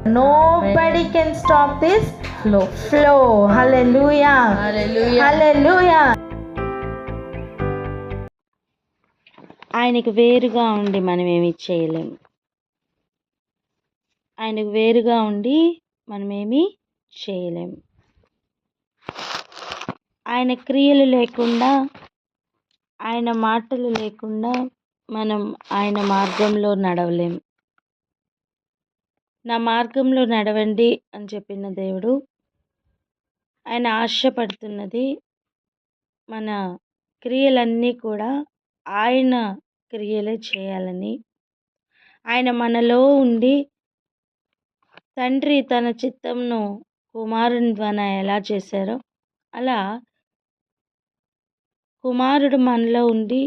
Nobody can stop this flow. Hallelujah. Hallelujah. ఆయనకు వేరుగా ఉండి మనం ఏమి చేయలేం. ఆయనకు వేరుగా ఉండి మనమేమి చేయలేం. ఆయన క్రియలు లేకుండా, ఆయన మాటలు లేకుండా మనం ఆయన మార్గంలో నడవలేం. నా మార్గంలో నడవండి అని చెప్పిన దేవుడు ఆయన ఆశపడుతున్నది మన క్రియలన్నీ కూడా ఆయన క్రియలే చేయాలని. ఆయన మనలో ఉండి తండ్రి తన చిత్తంను కుమారుని ద్వారా ఎలా చేశారో అలా కుమారుడు మనలో ఉండి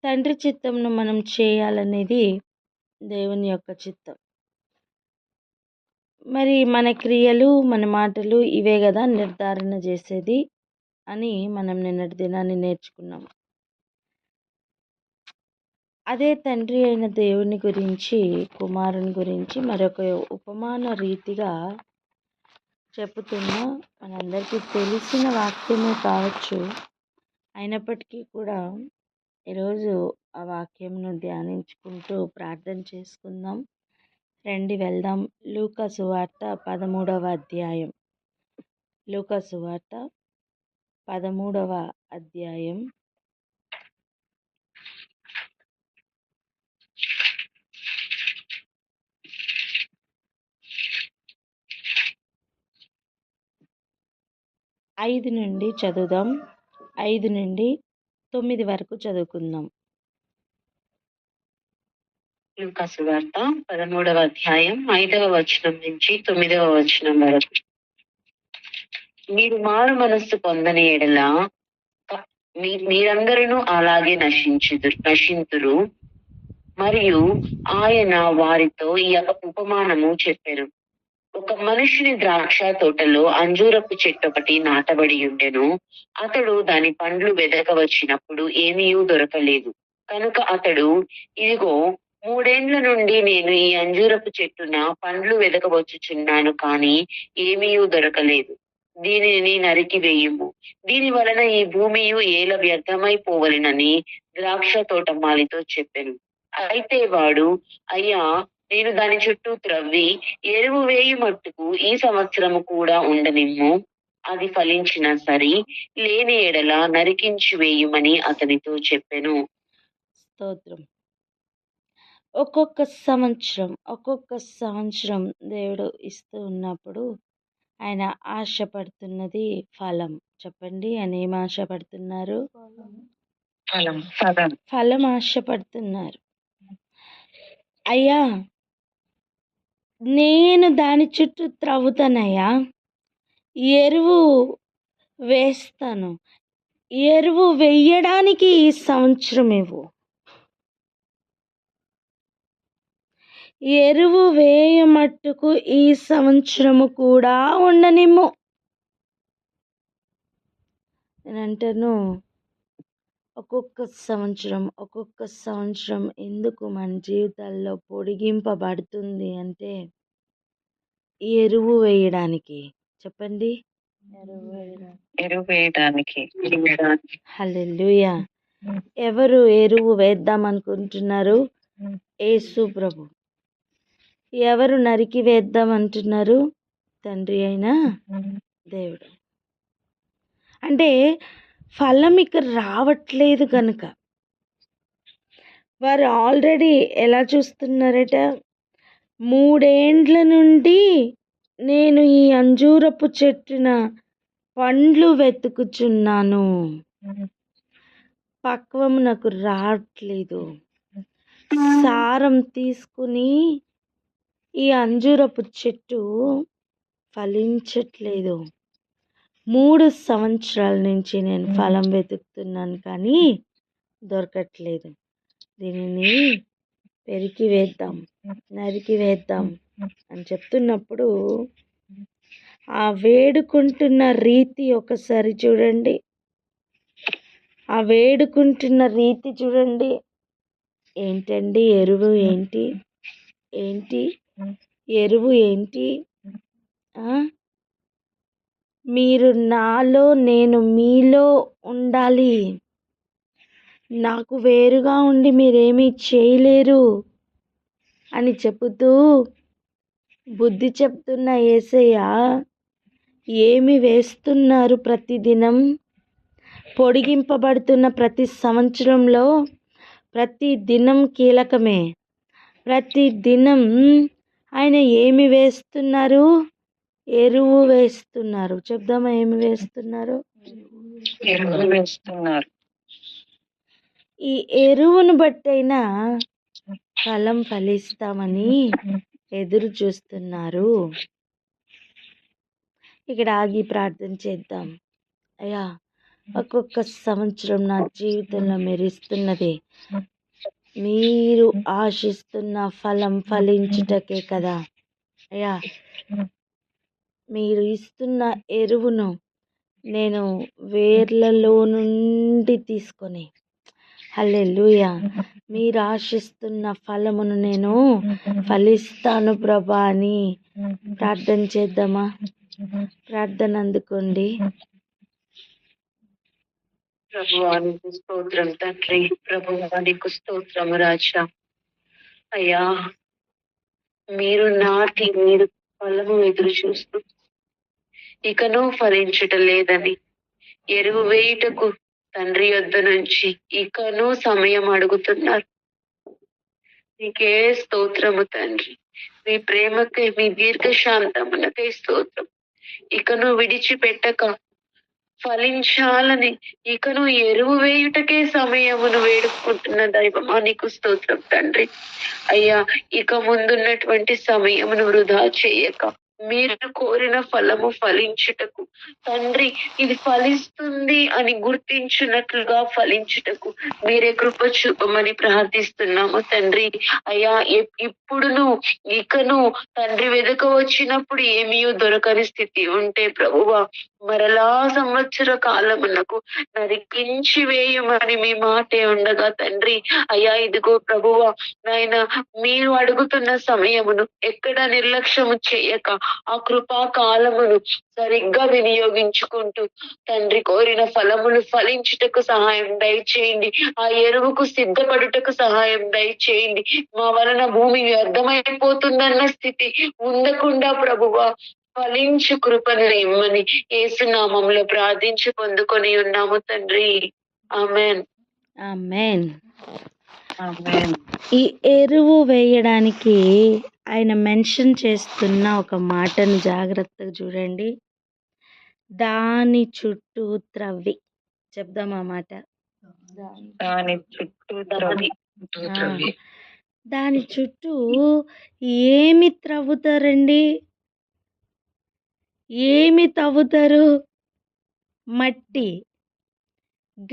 తండ్రి చిత్తంను మనం చేయాలనేది దేవుని యొక్క చిత్తం. మరి మన క్రియలు మన మాటలు ఇవే కదా నిర్ధారణ చేసేది అని మనం నిన్నటి దినాన్ని నేర్చుకున్నాం. అదే తండ్రి అయిన దేవుని గురించి, కుమారుని గురించి మరొక ఉపమాన రీతిగా చెప్పుతున్నా మనందరికీ తెలిసిన వాక్యమే కావచ్చు. అయినప్పటికీ కూడా ఈరోజు ఆ వాక్యంను ధ్యానించుకుంటూ ప్రార్థన చేసుకుందాం. రండి వెళ్దాం. లూకా సువార్త 13వ అధ్యాయం. లూకా సువార్త 13వ అధ్యాయం 5 నుండి చదువుదాం. 5 నుండి 9 వరకు చదువుకుందాం. లూకా సువార్త 13వ అధ్యాయం 5వ వచనం నుంచి 9వ వచనం వరకు. మీరు మారు మనస్సు పొందని ఎడల మీరందరూ అలాగే నశింతురు. మరియు ఆయన వారితో ఈ ఉపమానము చెప్పెను. ఒక మనుషుని ద్రాక్ష తోటలో అంజూరపు చెట్టు ఒకటి నాటబడి ఉండెను. అతడు దాని పండ్లు వెదక వచ్చినప్పుడు ఏమీ దొరకలేదు. కనుక అతడు, ఇదిగో 3 ఏండ్ల నుండి నేను ఈ అంజూరపు చెట్టున పండ్లు వెదకవచ్చుచున్నాను, కానీ ఏమీ దొరకలేదు. దీనిని నరికి వేయుము. దీని వలన ఈ భూమియు ఏల వ్యర్థమైపోవలెనని ద్రాక్ష తోట మాలితో చెప్పెను. అయితే వాడు, అయ్యా, నేను దాని చుట్టూ త్రవ్వి ఎరువు వేయు మట్టుకు ఈ సంవత్సరము కూడా ఉండనిమ్ము. అది ఫలించిన సరి, లేని ఎడల నరికించి వేయుమని అతనితో చెప్పెను. స్తోత్రం. ఒక్కొక్క సంవత్సరం దేవుడు ఇస్తూ ఉన్నప్పుడు ఆయన ఆశపడుతున్నది ఫలం. చెప్పండి, ఆయన ఏం ఆశపడుతున్నారు? ఫలం ఆశపడుతున్నారు. అయ్యా, నేను దాని చుట్టూ త్రవ్వుతానయ్యా, ఎరువు వేస్తాను, ఎరువు వేయడానికి ఈ సంవత్సరం ఇవ్వు, ఎరువు వేయమట్టుకు ఈ సంవత్సరము కూడా ఉండనిమ్ము. నేను అంటాను, ఒక్కొక్క సంవత్సరం ఎందుకు మన జీవితాల్లో పొడిగింపబడుతుంది అంటే ఎరువు వేయడానికి. చెప్పండి, ఎరువు వేయడానికి. హల్లెలూయా. ఎవరు ఎరువు వేద్దాం అనుకుంటున్నారు? యేసు ప్రభు. ఎవరు నరికి వేద్దాం అంటున్నారు? తండ్రి అయిన దేవుడు. అంటే ఫలం ఇక్కడ రావట్లేదు కనుక వారు ఆల్రెడీ ఎలా చూస్తున్నారట? 3 ఏండ్ల నుండి నేను ఈ అంజూరపు చెట్టున పండ్లు వెతుకుచున్నాను, పక్వము నాకు రావట్లేదు. సారం తీసుకుని ఈ అంజూరపు చెట్టు ఫలించట్లేదు. 3 సంవత్సరాల నుంచి నేను ఫలం వెతుకుతున్నాను, కానీ దొరకట్లేదు. దీనిని నరికి వేద్దాం అని చెప్తున్నప్పుడు ఆ వేడుకుంటున్న రీతి ఒకసారి చూడండి. ఏంటండి ఎరువు? ఏంటి ఎరువు ఏంటి? ఆ? మీరు నాలో, నేను మీలో ఉండాలి. నాకు వేరుగా ఉండి మీరేమీ చేయలేరు అని చెబుతూ బుద్ధి చెప్తున్న యేసయ్య ఏమి వేస్తున్నారు? ప్రతిదినం పొడిగింపబడుతున్న ప్రతి సంవత్సరంలో ప్రతి దినం కీలకమే. ప్రతి దినం ఆయన ఏమి వేస్తున్నారు? ఎరువు వేస్తున్నారు. చెప్దామా ఏమి వేస్తున్నారు? ఎరువులు వేస్తున్నారు. ఈ ఎరువును బట్టైనా ఫలం ఫలిస్తామని ఎదురు చూస్తున్నారు. ఇక్కడ ఆగి ప్రార్థన చేద్దాం. అయ్యా, ఒక్కొక్క సంవత్సరం నా జీవితంలో మీరు ఇస్తున్నది మీరు ఆశిస్తున్న ఫలం ఫలించుటకే కదా అయ్యా. మీరు ఇస్తున్న ఎరువును నేను వేర్లలో నుండి తీసుకొని, హల్లెలూయా, మీరు ఆశిస్తున్న ఫలమును నేను ఫలిస్తాను ప్రభా అని ప్రార్థన చేద్దామా? ప్రార్థన అందుకోండి. ప్రభువానికి స్తోత్రం తండ్రి, ప్రభువానికి స్తోత్రము రాజా. అయ్యా, మీరు నాటి మీరు ఫలము ఎదురు చూస్తూ ఇకను ఫలించటం లేదని ఎరువు వేయుటకు తండ్రి యొద్ద నుంచి ఇకను సమయం అడుగుతున్నారు. నీకే స్తోత్రము తండ్రి, మీ ప్రేమకై, మీ దీర్ఘశాంతమునకై స్తోత్రం. ఇకను విడిచిపెట్టక ఫలించాలని ఇకను ఎరువు వేయుటకే సమయమును వేడుకుంటున్న దైవమా నీకు స్తోత్రం తండ్రి. అయ్యా, ఇక ముందున్నటువంటి సమయమును వృధా చేయక మీరు కోరిన ఫలము ఫలించుటకు తండ్రి, ఇది ఫలిస్తుంది అని గుర్తించినట్లుగా ఫలించుటకు మీరే కృప చూపమని ప్రార్థిస్తున్నాము తండ్రి. అయ్యా, ఇప్పుడును ఇకను తండ్రి వెనుక వచ్చినప్పుడు ఏమీ దొరకని స్థితి ఉంటే ప్రభువా, మరలా సంవత్సర కాలమునకు నరికించి వేయమని మీ మాటే ఉండగా తండ్రి. అయ్యా, ఇదిగో ప్రభువా నాయన, మీరు అడుగుతున్న సమయమును ఎక్కడ నిర్లక్ష్యము చేయక ఆ కృపా కాలమును సరిగ్గా వినియోగించుకుంటూ తండ్రి కోరిన ఫలములు ఫలించుటకు సహాయం దయచేయండి. ఆ ఎరువుకు సిద్ధపడుటకు సహాయం దయచేయండి. మా వలన భూమి వ్యర్థమైపోతుందన్న స్థితి ఉండకుండా ప్రభువా ఫలించు కృపను ఇమ్మని యేసు నామములో ప్రార్థించి పొందుకొని ఉన్నాము తండ్రి. ఆమేన్. ఆమేన్. ఈ ఎరువు వేయడానికి ఆయన మెన్షన్ చేస్తున్న ఒక మాటను జాగ్రత్తగా చూడండి. దాని చుట్టూ త్రవ్వి. చెప్దాం ఆ మాట. దాని చుట్టూ త్రవ్వి. దాని చుట్టూ ఏమి త్రవ్వుతారండి? ఏమి తవ్వుతారు? మట్టి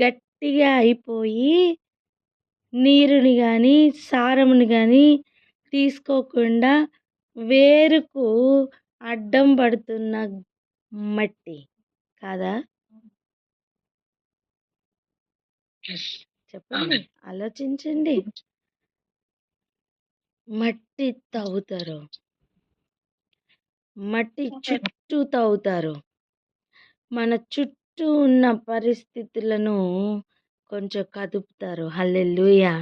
గట్టిగా అయిపోయి నీరుని కానీ సారముని కానీ తీసుకోకుండా వేరుకు అడ్డం పడుతున్న మట్టి కాదా? చెప్పండి, ఆలోచించండి. మట్టి తవ్వుతారు, మట్టి చుట్టూ తవ్వుతారు. మన చుట్టూ ఉన్న పరిస్థితులను కొంచెం కదుపుతారు. హల్లెలూయా.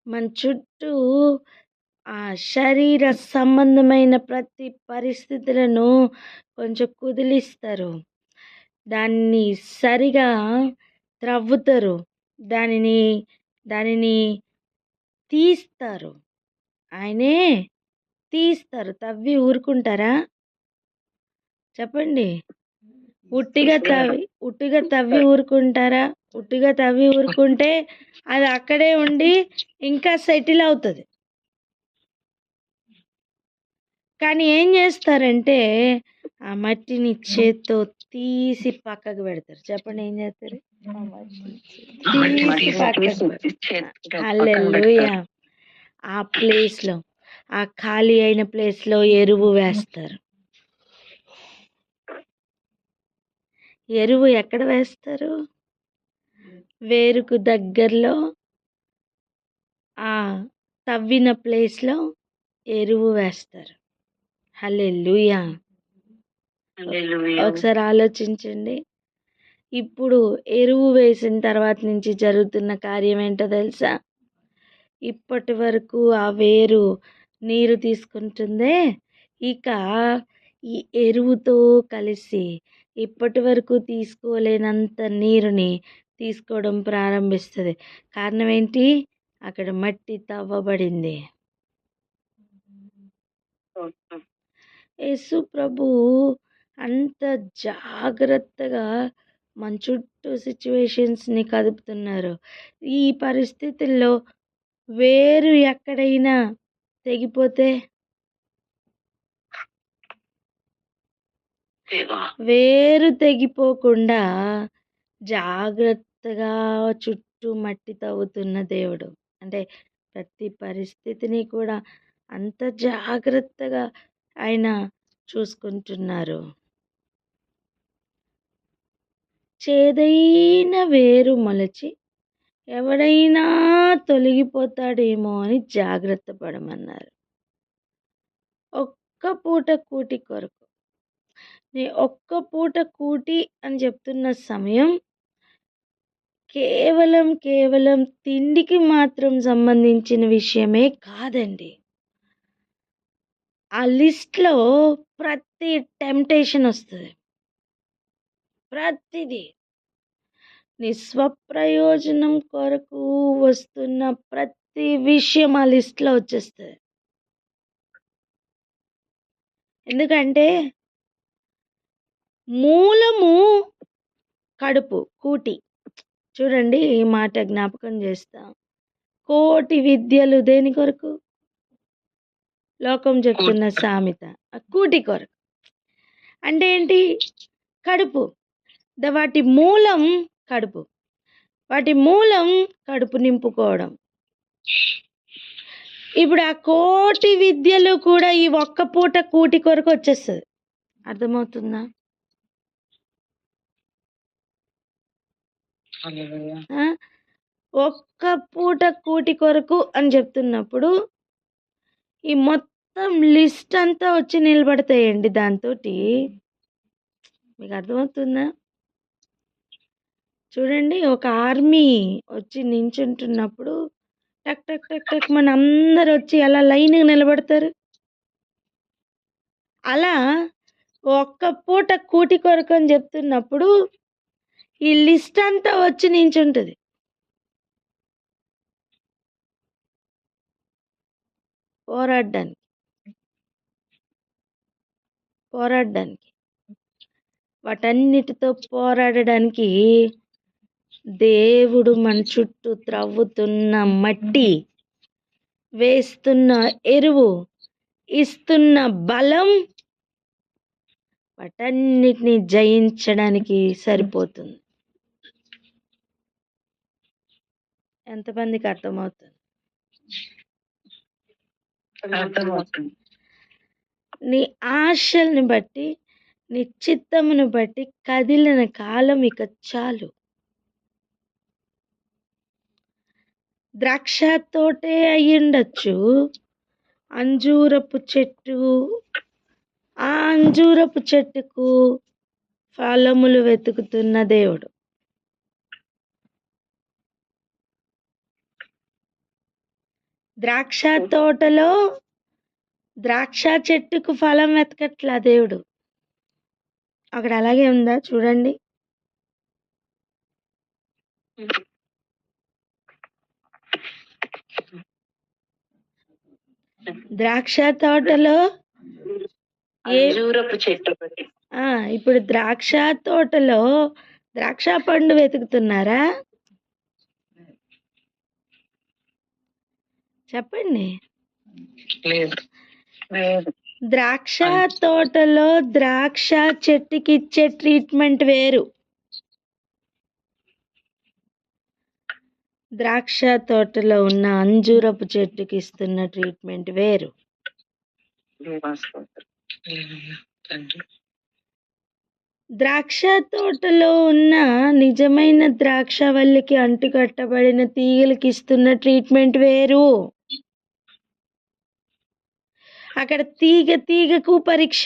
మన చుట్టూ ఆ శరీర సంబంధమైన ప్రతి పరిస్థితులను కొంచెం కుదిలిస్తారు. దాన్ని సరిగా త్రవ్వుతారు. దానిని తీస్తారు. ఆయనే తీస్తారు. తవ్వి ఊరుకుంటారా? చెప్పండి. ఉట్టిగా తవ్వి ఊరుకుంటారా? ఉట్టిగా తవ్వి ఊరుకుంటే అది అక్కడే ఉండి ఇంకా సెటిల్ అవుతుంది. కానీ ఏం చేస్తారంటే ఆ మట్టిని చేత్తో తీసి పక్కకు పెడతారు. చెప్పండి, ఏం చేస్తారు? తీసి పక్కకు. హల్లెలూయా. ఆ ప్లేస్లో, ఆ ఖాళీ అయిన ప్లేస్లో ఎరువు వేస్తారు. ఎరువు ఎక్కడ వేస్తారు? వేరుకు దగ్గరలో ఆ తవ్విన ప్లేస్లో ఎరువు వేస్తారు. హల్లెలూయా. హల్లెలూయా. ఒకసారి ఆలోచించండి. ఇప్పుడు ఎరువు వేసిన తర్వాత నుంచి జరుగుతున్న కార్యం ఏంటో తెలుసా? ఇప్పటి వరకు ఆ వేరు నీరు తీసుకుంటుందే, ఇక ఈ ఎరువుతో కలిసి ఇప్పటి వరకు తీసుకోలేనంత నీరుని తీసుకోవడం ప్రారంభిస్తుంది. కారణం ఏంటి? అక్కడ మట్టి తవ్వబడింది. స్తోత్రం. యేసు ప్రభు అంత జాగ్రత్తగా మన చుట్టూ సిచ్యువేషన్స్ని కదుపుతున్నారు. ఈ పరిస్థితుల్లో వేరు ఎక్కడైనా తెగిపోతే, దేవా. వేరు తెగిపోకుండా జాగ్రత్తగా చుట్టూ మట్టి తవ్వుతున్న దేవుడు. అంటే ప్రతి పరిస్థితిని కూడా అంత జాగ్రత్తగా ఆయన చూసుకుంటున్నారు. చేదైన వేరు మొలచి ఎవడైనా తొలగిపోతాడేమో అని జాగ్రత్త పడమన్నారు. ఒక్క పూట కూటి కొరకు, ఒక్క పూట కూటి అని చెప్తున్న సమయం కేవలం తిండికి మాత్రం సంబంధించిన విషయమే కాదండి. ఆ లిస్ట్లో ప్రతి టెంప్టేషన్ వస్తుంది. ప్రతిదీ నీ స్వప్రయోజనం కొరకు వస్తున్న ప్రతి విషయం ఆ లిస్ట్లో వచ్చేస్తుంది. ఎందుకంటే మూలము కడుపు, కూటి. చూడండి, ఈ మాట జ్ఞాపకం చేస్తా. కోటి విద్యలు దేని కొరకు? లోకం చెప్తున్న సామెత కూటి కొరకు. అంటే ఏంటి? కడుపు. వాటి మూలం కడుపు. వాటి మూలం కడుపు నింపుకోవడం. ఇప్పుడు ఆ కోటి విద్యలు కూడా ఈ ఒక్క పూట కూటి కొరకు వచ్చేస్తుంది. అర్థమవుతుందా? ఒక్క పూట కూటి కొరకు అని చెప్తున్నప్పుడు ఈ మొత్తం లిస్ట్ అంతా వచ్చి నిలబడతాయండి. దాంతో మీకు అర్థమవుతుందా? చూడండి, ఒక ఆర్మీ వచ్చి నించుంటున్నప్పుడు టక్ టక్ టక్ టక్ మన అందరు వచ్చి అలా లైన్గా నిలబడతారు. అలా ఒక్క పూట కూటి కొరకు అని చెప్తున్నప్పుడు ఈ లిస్ట్ అంతా వచ్చి నించుంటుంది. పోరాడడానికి వాటన్నిటితో పోరాడడానికి దేవుడు మన చుట్టూ త్రవ్వుతున్న మట్టి, వేస్తున్న ఎరువు, ఇస్తున్న బలం వాటన్నిటిని జయించడానికి సరిపోతుంది. ఎంతమందికి అర్థమవుతుంది? అర్థమవుతుంది. నీ ఆశల్ని బట్టి, నీ చిత్తమును బట్టి కదిలిన కాలం ఇక చాలు. ద్రాక్ష తోటే అయ్యుండొచ్చు, అంజూరపు చెట్టు, ఆ అంజూరపు చెట్టుకు ఫలములు వెతుకుతున్న దేవుడు. ద్రాక్ష తోటలో ద్రాక్ష చెట్టుకు ఫలం వెతకట్లా దేవుడు. అక్కడ అలాగే ఉందా? చూడండి. ద్రాక్ష తోటలో అంజూరపు చెట్టు ఒకటి. ఇప్పుడు ద్రాక్ష తోటలో ద్రాక్ష పండు వెతుకుతున్నారా? చెప్పండి. ద్రాక్ష తోటలో ద్రాక్ష చెట్టుకి ఇచ్చే ట్రీట్మెంట్ వేరు, ద్రాక్ష తోటలో ఉన్న అంజూరపు చెట్టుకి ఇస్తున్న ట్రీట్మెంట్ వేరు. ద్రాక్ష తోటలో ఉన్న నిజమైన ద్రాక్ష వల్లికి అంటుకట్టబడిన తీగలకి ఇస్తున్న ట్రీట్మెంట్ వేరు. అక్కడ తీగకు పరీక్ష,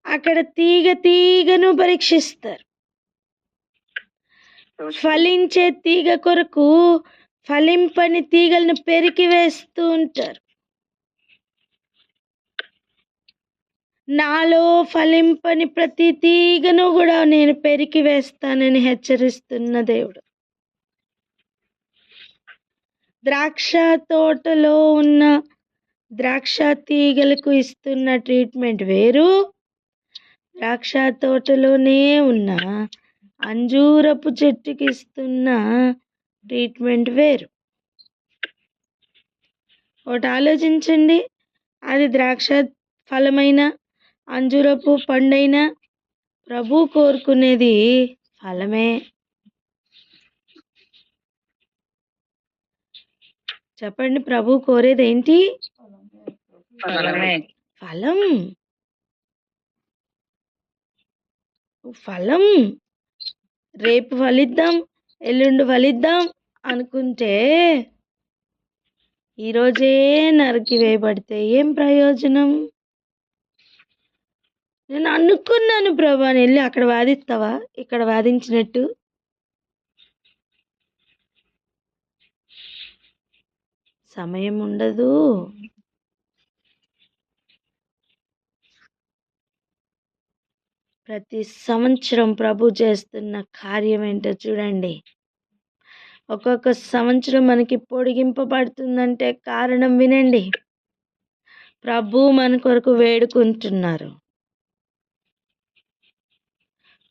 అక్కడ తీగను పరీక్షిస్తారు. ఫలించే తీగ కొరకు ఫలింపని తీగలను పెరికి వేస్తూ ఉంటారు. నాలో ఫలింపని ప్రతి తీగను కూడా నేను పెరికి వేస్తానని హెచ్చరిస్తున్న దేవుడు. ద్రాక్ష తోటలో ఉన్న ద్రాక్ష తీగలకు ఇస్తున్న ట్రీట్మెంట్ వేరు, ద్రాక్ష తోటలోనే ఉన్న అంజూరపు చెట్టుకి ఇస్తున్న ట్రీట్మెంట్ వేరు. ఒకటి ఆలోచించండి, అది ద్రాక్ష ఫలమైన అంజూరపు పండైన ప్రభు కోరుకునేది ఫలమే. చెప్పండి, ప్రభు కోరేది ఏంటి? ఫలం. ఫలం. రేపు ఫలిద్దాం, ఎల్లుండి ఫలిద్దాం అనుకుంటే ఈరోజే నరికి వేయబడితే ఏం ప్రయోజనం? నేను అనుకున్నాను ప్రభా, వెళ్ళి అక్కడ వాదిస్తావా ఇక్కడ వాదించినట్టు? సమయం ఉండదు. ప్రతి సంవత్సరం ప్రభు చేస్తున్న కార్యం ఏంటో చూడండి. ఒక్కొక్క సంవత్సరం మనకి పొడిగింపబడుతుందంటే కారణం వినండి. ప్రభు మన కొరకు వేడుకుంటున్నారు.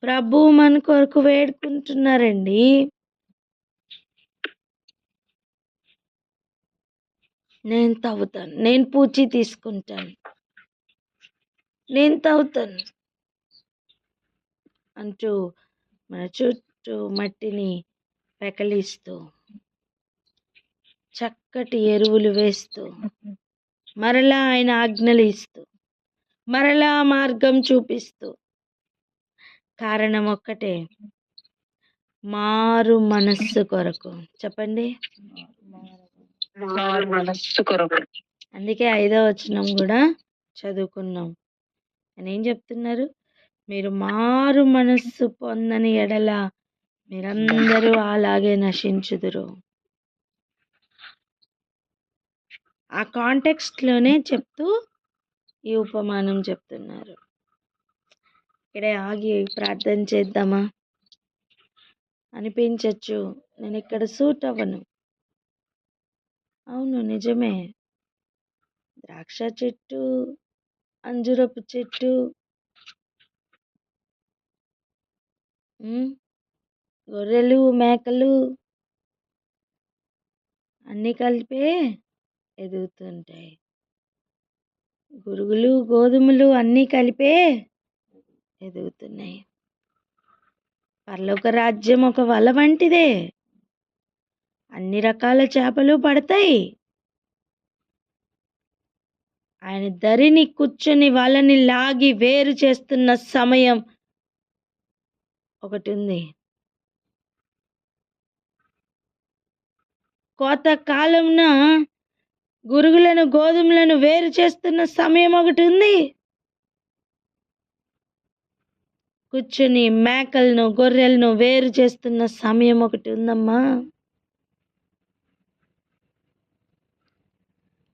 ప్రభు మన కొరకు వేడుకుంటున్నారండి. నేను తవ్వుతాను, నేను పూచి తీసుకుంటాను, నేను తవ్వుతాను అంటూ మన చుట్టూ మట్టిని పెకలిస్తూ చక్కటి ఎరువులు వేస్తూ మరలా ఆయన ఆజ్ఞలు ఇస్తూ మరలా మార్గం చూపిస్తూ, కారణం ఒక్కటే, మారు మనస్సు కొరకు. చెప్పండి, మారు మనస్సు కొరకు. అందుకే 5వ వచనం కూడా చదువుకున్నాం. ఆయన ఏం చెప్తున్నారు? మీరు మారు మనస్సు పొందని ఎడల మీరందరూ అలాగే నశించుదురు. ఆ కాంటెక్స్ట్లోనే చెప్తూ ఈ ఉపమానం చెప్తున్నారు. ఇక్కడే ఆగి ప్రార్థన చేద్దామా అనిపించచ్చు. నేను ఇక్కడ సూట్ అవ్వను. అవును, నిజమే. ద్రాక్ష చెట్టు, అంజురపు చెట్టు, గొర్రెలు, మేకలు అన్నీ కలిపే ఎదుగుతుంటాయి. గురుగులు, గోధుమలు అన్నీ కలిపే ఎదుగుతున్నాయి. పరలోక రాజ్యం ఒక వల వంటిదే. అన్ని రకాల చేపలు పడతాయి. ఆయన దరిని కూర్చొని వాళ్ళని లాగి వేరు చేస్తున్న సమయం ఒకటి ఉంది. కోత కాలంన గురుగులను, గోధుమలను వేరు చేస్తున్న సమయం ఒకటి ఉంది. కూర్చొని మేకలను, గొర్రెలను వేరు చేస్తున్న సమయం ఒకటి ఉందమ్మా.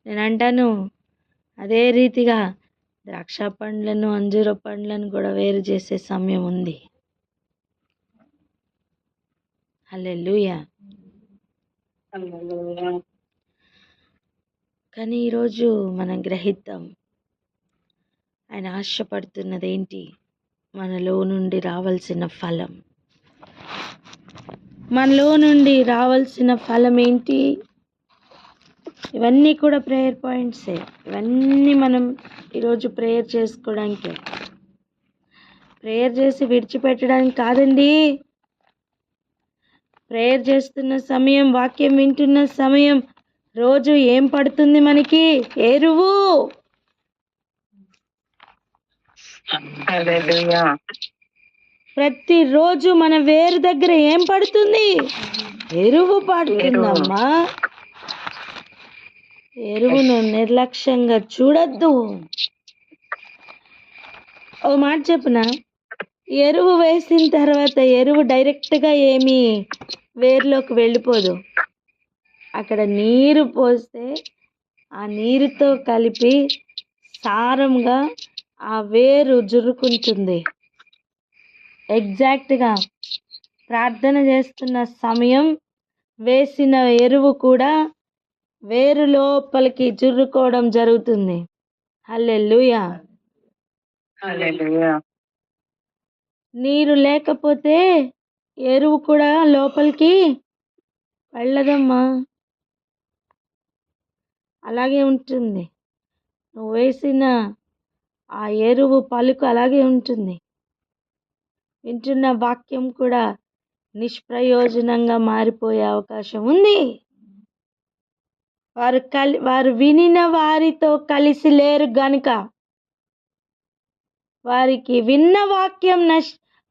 నేను అంటాను, అదే రీతిగా ద్రాక్ష పండ్లను, అంజూర పండ్లను కూడా వేరు చేసే సమయం ఉంది. హల్లెలూయా. కానీ ఈరోజు మనం గ్రహిద్దాం, ఆయన ఆశపడుతున్నది ఏంటి? మనలో నుండి రావాల్సిన ఫలం. మనలో నుండి రావాల్సిన ఫలం ఏంటి? ఇవన్నీ కూడా ప్రేయర్ పాయింట్సే. ఇవన్నీ మనం ఈరోజు ప్రేయర్ చేసుకోవడానికే. ప్రేయర్ చేసి విడిచిపెట్టడానికి కాదండి. ప్రేయర్ చేస్తున్న సమయం, వాక్యం వింటున్న సమయం, రోజు ఏం పడుతుంది మనకి? ఎరువు. ప్రతిరోజు మన వేరు దగ్గర ఏం పడుతుంది? ఎరువు పడుతుందమ్మా. ఎరువును నిర్లక్ష్యంగా చూడొద్దు. ఓ మాట చెప్పున, ఎరువు వేసిన తర్వాత ఎరువు డైరెక్ట్గా ఏమీ వేరులోకి వెళ్ళిపోదు. అక్కడ నీరు పోస్తే ఆ నీరుతో కలిపి సారంగా ఆ వేరు జుర్రుకుంటుంది. ఎగ్జాక్ట్గా ప్రార్థన చేస్తున్న సమయం వేసిన ఎరువు కూడా వేరు లోపలికి జుర్రుకోవడం జరుగుతుంది. హల్లెలూయా. హల్లెలూయా. నీరు లేకపోతే ఎరువు కూడా లోపలికి వెళ్ళదమ్మా. అలాగే ఉంటుంది. నువ్వు వేసిన ఆ ఎరువు పలుకు అలాగే ఉంటుంది. వింటున్న వాక్యం కూడా నిష్ప్రయోజనంగా మారిపోయే అవకాశం ఉంది. వారు వినిన వారితో కలిసి లేరు గనుక వారికి విన్న వాక్యం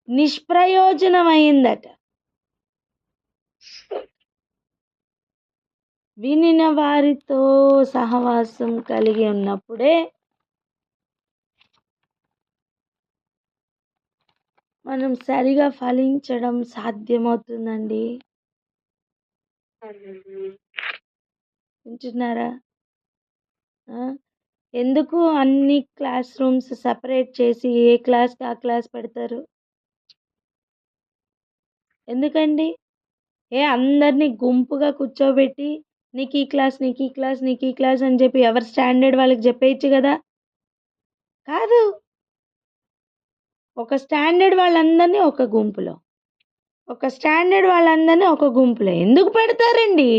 నిష్ప్రయోజనమైందట. వినిన వారితో సహవాసం కలిగి ఉన్నప్పుడే మనం సరిగా ఫలించడం సాధ్యమవుతుందండి. వింటున్నారా? ఎందుకు అన్ని క్లాస్ రూమ్స్ సపరేట్ చేసి ఏ క్లాస్కి ఆ క్లాస్ పెడతారు? ఎందుకండి? అందరినీ గుంపుగా కూర్చోబెట్టి నీకు ఈ క్లాస్, నీకు ఈ క్లాస్, నీకు ఈ క్లాస్ అని చెప్పి ఎవరి స్టాండర్డ్ వాళ్ళకి చెప్పేయచ్చు కదా? కాదు, ఒక స్టాండర్డ్ వాళ్ళందరినీ ఒక గుంపులో, ఒక స్టాండర్డ్ వాళ్ళందరినీ ఒక గుంపులో ఎందుకు పెడతారండి?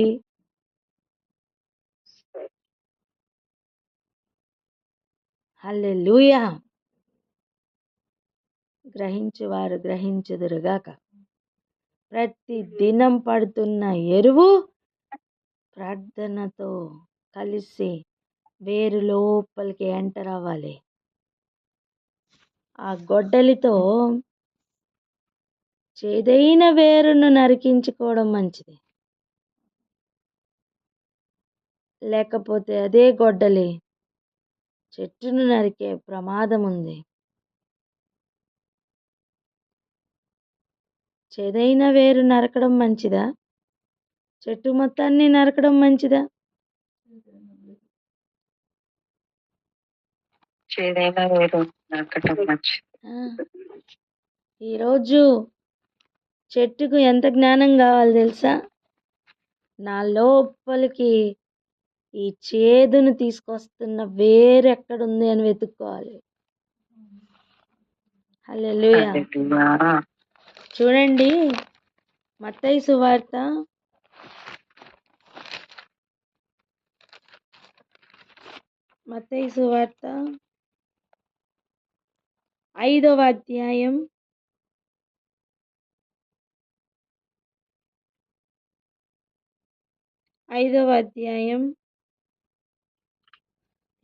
హల్లెలూయా. గ్రహించువారు గ్రహించుదురుగాక. ప్రతి దినం పడుతున్న ఎరువు ప్రార్థనతో కలిసి వేరు లోపలికి ఎంటర్ అవ్వాలి. ఆ గొడ్డలితో చేదైన వేరును నరికించుకోవడం మంచిది. లేకపోతే అదే గొడ్డలి చెట్టును నరికే ప్రమాదం ఉంది. చేదైన వేరు నరకడం మంచిదా? చెట్టు మొత్తాన్ని నరకడం మంచిదా? చేదైన వేరు నరకడం మంచిది. ఈరోజు చెట్టుకు ఎంత జ్ఞానం కావాలి తెలుసా? నా లోపలికి ఈ చేదును తీసుకొస్తున్న వేరు ఎక్కడుంది అని వెతుక్కోవాలి. హల్లెలూయా. చూడండి, మత్తయి సువార్త 5వ అధ్యాయం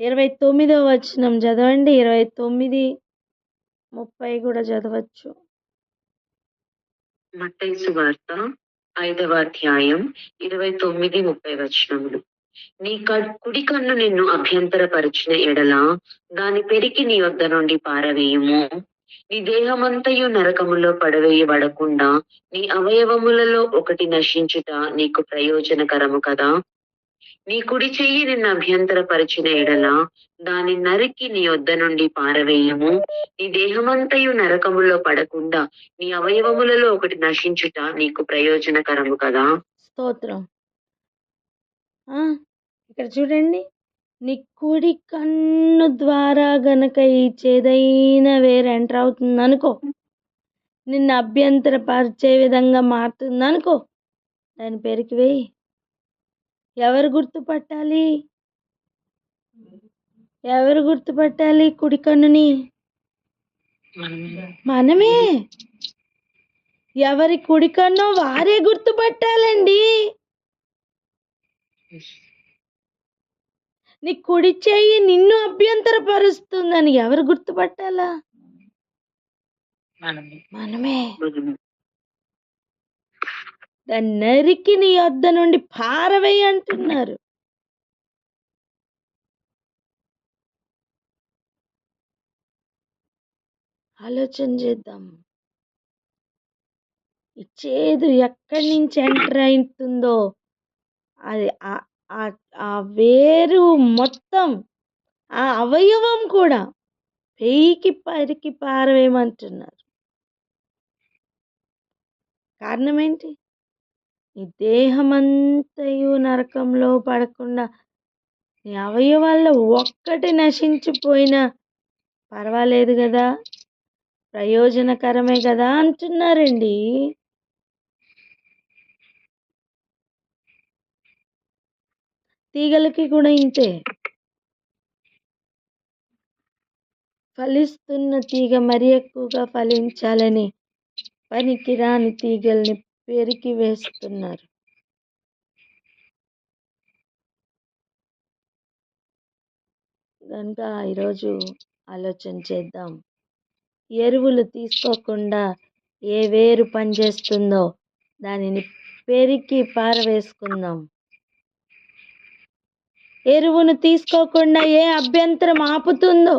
29వ వచనం చదవండి. 29:30 కూడా చదవచ్చు. మత్తయి సువార్త 5వ అధ్యాయం 29-30 వచనములు. నీ కుడి కన్ను నిన్ను అభ్యంతరపరిచిన ఎడల దాని పెరికి నీ వద్ద నుండి పారవేయుము. నీ దేహమంతయు నరకములో పడవేయబడకుండా నీ అవయవములలో ఒకటి నశించుట నీకు ప్రయోజనకరము కదా. నీ కుడి చెయ్యి నిన్ను అభ్యంతరపరిచిన ఎడల దాని నరికి నీ వద్ద నుండి పారవేయము. నీ దేహమంతయు నరకములో పడకుండా నీ అవయవములలో ఒకటి నశించుట నీకు ప్రయోజనకరము కదా. స్తోత్రం. ఇక్కడ చూడండి, నీ కుడి కన్ను ద్వారా గనక ఈ చేదైన వేరు ఎంటర్ అవుతుంది అనుకో, నిన్ను అభ్యంతరపరిచే విధంగా మారుతుంది అనుకో, దాన్ని పెరికి వేయి. ఎవరు గుర్తుపట్టాలి? కుడి కన్నుని? మనమే. ఎవరి కుడి కన్నో వారే గుర్తుపట్టాలండి. నీ కుడి చెయ్యి నిన్ను అభ్యంతరపరుస్తుందని ఎవరు గుర్తుపట్టాలా? మనమే. దాన్ని నరికి నీ వద్ద నుండి పారవేయి అంటున్నారు. ఆలోచన చేద్దాం. ఈ చేదు ఎక్కడి నుంచి ఎంటర్ అవుతుందో అది ఆ వేరు మొత్తం, ఆ అవయవం కూడా పెయికి పరికి పారవేయమంటున్నారు. కారణం ఏంటి? నీ దేహమంతయు నరకంలో పడకుండా నీ అవయవాల్లో ఒక్కటి నశించిపోయినా పర్వాలేదు కదా, ప్రయోజనకరమే కదా అంటున్నారండి. తీగలకి కూడా ఇంతే. ఫలిస్తున్న తీగ మరి ఎక్కువగా ఫలించాలని పనికిరాని తీగల్ని పెరికి వేస్తున్నారు. కనుక ఈరోజు ఆలోచన చేద్దాం. ఎరువులు తీసుకోకుండా ఏ వేరు పనిచేస్తుందో దానిని పెరికి పారవేసుకుందాం. ఎరువును తీసుకోకుండా ఏ అభ్యంతరం ఆపుతుందో.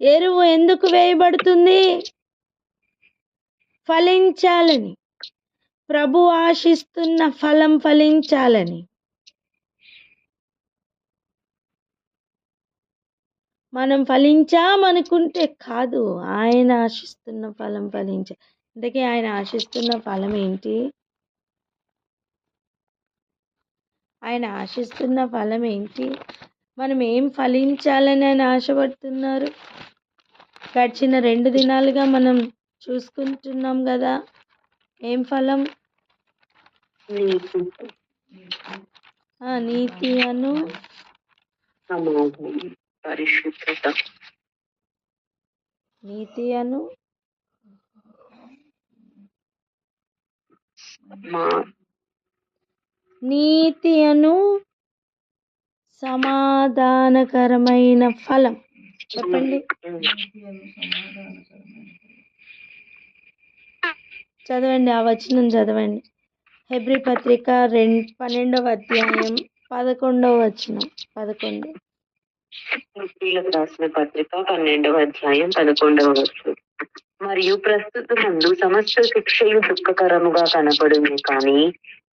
ఎరువు ఎందుకు వేయబడుతుంది? ఫలించాలని, ప్రభు ఆశిస్తున్న ఫలం ఫలించాలని. మనం ఫలించామనుకుంటే కాదు, ఆయన ఆశిస్తున్న ఫలం ఫలించాలి. అందుకే ఆయన ఆశిస్తున్న ఫలం ఏంటి? ఆయన ఆశిస్తున్న ఫలం ఏంటి? మనం ఏం ఫలించాలని ఆయన ఆశపడుతున్నారు? గడిచిన 2 దినాలుగా మనం చూసుకుంటున్నాం కదా. ఏం ఫలం? నీతి అను పరిశుద్ధత. నీతి అను నీతి అను సమాధానకరమైన ఫలం. చెప్పండి, చదవండి, ఆ వచనం చదవండి. హెబ్రీ పత్రిక 12వ అధ్యాయం 11వ వచనం. 11. హెబ్రీయులకు రాసిన పత్రిక 12వ అధ్యాయం 11వ వచనం. మరియు ప్రస్తుతమందు సమస్త శిక్షయు దుఃఖకరముగా కనపడును కానీ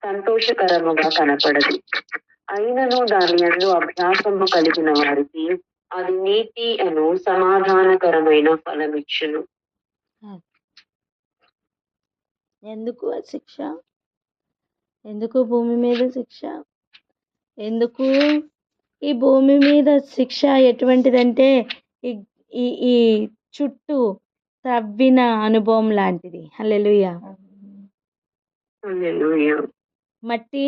సంతోషకరముగా కనపడదు. అయినను దాని యందు అభ్యాసము కలిగిన వారికి అది నీతి అను సమాధానకరమైన ఫలమిచ్చును. ఎందుకు శిక్ష? ఎందుకు భూమి మీద శిక్ష? ఎందుకు ఈ భూమి మీద శిక్ష ఎటువంటిదంటే ఈ చుట్టూ తవ్విన అనుభవం లాంటిది. హల్లెలూయా. మట్టి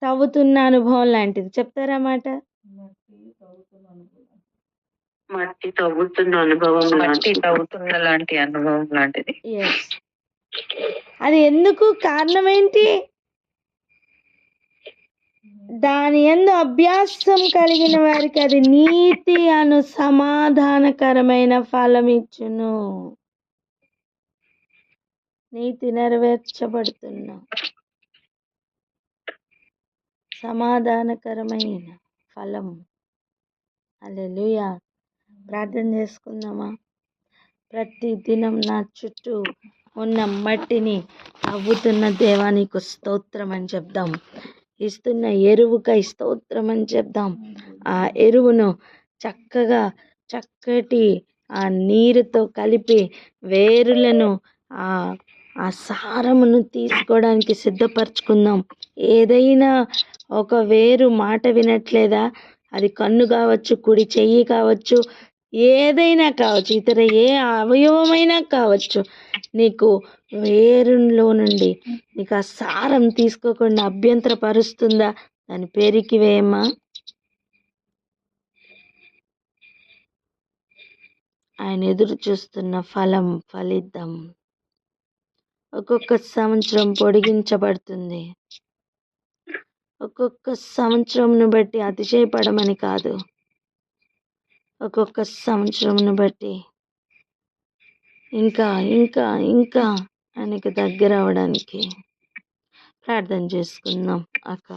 తవ్వుతున్న అనుభవం లాంటిది. చెప్తారా మాట? మట్టి తవ్వుతున్న లాంటి అనుభవం లాంటిది. అది ఎందుకు? కారణం ఏంటి? దాని యందు అభ్యాసం కలిగిన వారికి అది నీతి అను సమాధానకరమైన ఫలం ఇచ్చును. నీతి నెరవేర్చబడుతున్న సమాధానకరమైన ఫలం. హల్లెలూయా. ప్రార్థన చేసుకుందామా? ప్రతి దినం నా చుట్టూ ఉన్న మట్టిని తవ్వుతున్న దేవానికి స్తోత్రం అని చెప్దాం. ఇస్తున్న ఎరువుకై స్తోత్రం అని చెప్దాం. ఆ ఎరువును చక్కటి ఆ నీరుతో కలిపి వేరులను ఆ సారమును తీసుకోవడానికి సిద్ధపరచుకుందాం. ఏదైనా ఒక వేరు మాట వినట్లేదా? అది కన్ను కావచ్చు, కుడి చెయ్యి కావచ్చు, ఏదైనా కావచ్చు, ఇతర ఏ అవయవమైనా కావచ్చు. నీకు వేరులో నుండి నీకు ఆ సారం తీసుకోకుండా అభ్యంతరపరుస్తుందా? దాని పేరుకి వేయమ్మా. ఆయన ఎదురు చూస్తున్న ఫలం ఫలిద్దాం. ఒక్కొక్క సంవత్సరం పొడిగించబడుతుంది. ఒక్కొక్క సంవత్సరంను బట్టి అతిశయపడమని కాదు, ఒక్కొక్క సంవత్సరంను బట్టి ఇంకా ఇంకా ఇంకా ఆయనకి దగ్గర అవడానికి ప్రార్థన చేసుకుందాం అక్క.